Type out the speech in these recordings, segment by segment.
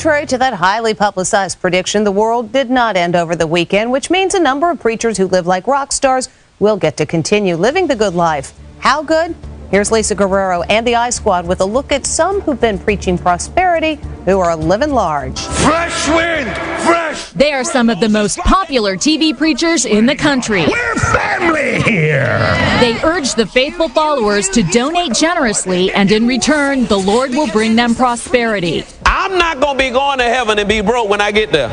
Contrary to that highly publicized prediction, the world did not end over the weekend, which means a number of preachers who live like rock stars will get to continue living the good life. How good? Here's Lisa Guerrero and the I Squad with a look at some who've been preaching prosperity who are living large. Fresh wind, fresh! They are some of the most popular TV preachers in the country. We're family here! They urge the faithful followers to donate generously, and in return, the Lord will bring them prosperity. I'm not going to be going to heaven and be broke when I get there.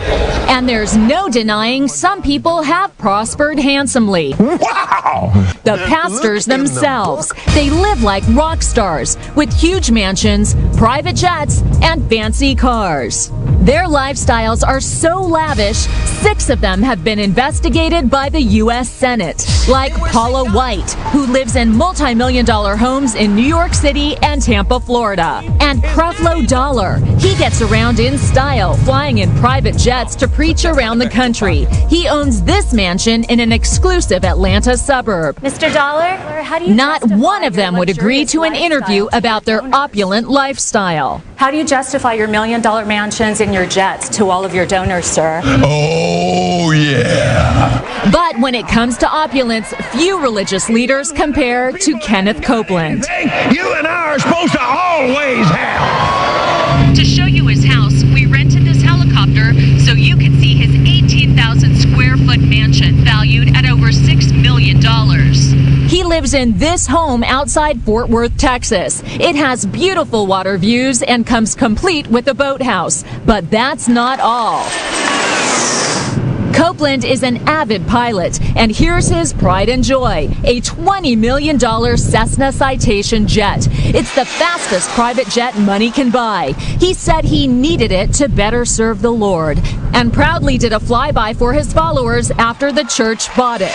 And there's no denying some people have prospered handsomely. Wow! The pastors themselves. They live like rock stars with huge mansions, private jets, and fancy cars. Their lifestyles are so lavish, 6 of them have been investigated by the U.S. Senate, like Paula White, who lives in multi-million-dollar homes in New York City and Tampa, Florida. And Creflo Dollar. He gets around in style, flying in private jets to preach around the country. He owns this mansion in an exclusive Atlanta suburb. Mr. Dollar, how do you Not one of them would agree to an interview about their opulent lifestyle. How do you justify your million-dollar mansions and your jets to all of your donors, sir? Oh, yeah. But when it comes to opulence, few religious leaders compare to Kenneth Copeland. You and I are supposed to always have. To show you his house, we rented this helicopter so you can see his 18,000 square foot mansion valued at over $6 million. He lives in this home outside Fort Worth, Texas. It has beautiful water views and comes complete with a boathouse. But that's not all. Copeland is an avid pilot, and here's his pride and joy, a $20 million Cessna Citation jet. It's the fastest private jet money can buy. He said he needed it to better serve the Lord, and proudly did a flyby for his followers after the church bought it.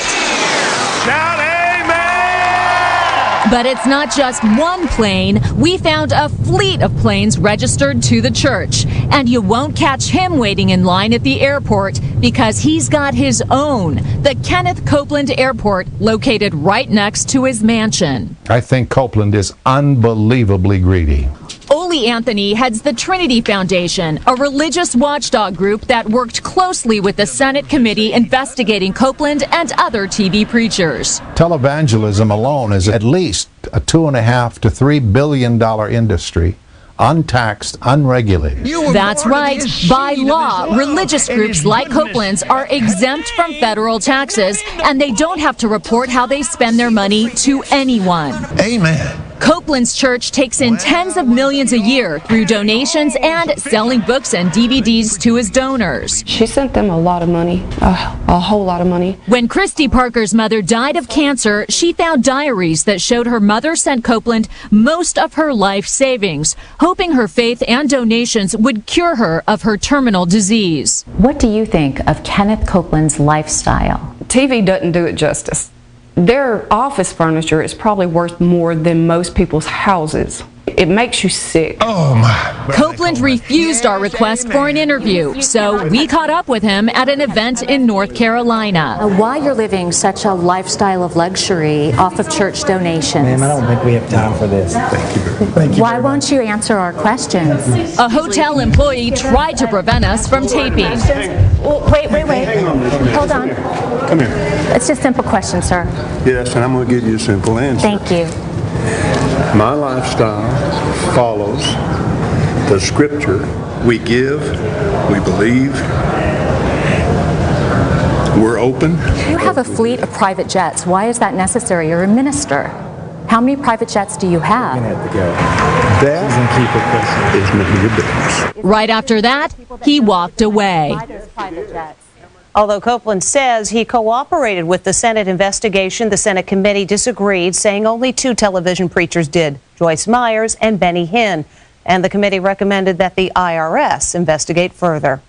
Shout amen! But it's not just one plane. We found a fleet of planes registered to the church. And you won't catch him waiting in line at the airport because he's got his own, the Kenneth Copeland Airport, located right next to his mansion. I think Copeland is unbelievably greedy. Ole Anthony heads the Trinity Foundation, a religious watchdog group that worked closely with the Senate committee investigating Copeland and other TV preachers. Televangelism alone is at least a $2.5 to $3 billion industry, untaxed, unregulated. That's right. By law, religious groups like Copeland's are exempt from federal taxes, and they don't have to report how they spend their money to anyone. Amen. Copeland's church takes in tens of millions a year through donations and selling books and DVDs to his donors. She sent them a lot of money, a whole lot of money. When Christy Parker's mother died of cancer, she found diaries that showed her mother sent Copeland most of her life savings, hoping her faith and donations would cure her of her terminal disease. What do you think of Kenneth Copeland's lifestyle? TV doesn't do it justice. Their office furniture is probably worth more than most people's houses. It makes you sick. Oh, my. Copeland refused our request for an interview, so we caught up with him at an event in North Carolina. Why you're living such a lifestyle of luxury off of church donations? Ma'am, I don't think we have time for this. Thank you. Why won't you answer our questions? A hotel employee tried to prevent us from taping. Well, wait. Hold on. Come here. It's just a simple question, sir. Yes, and I'm going to give you a simple answer. Thank you. My lifestyle follows the scripture. We give, we believe, we're open. You have a fleet of private jets. Why is that necessary? You're a minister. How many private jets do you have? We're going to have to go. That is none of your business. Right after that, he walked away. Although Copeland says he cooperated with the Senate investigation, the Senate committee disagreed, saying only 2 television preachers did, Joyce Myers and Benny Hinn. And the committee recommended that the IRS investigate further.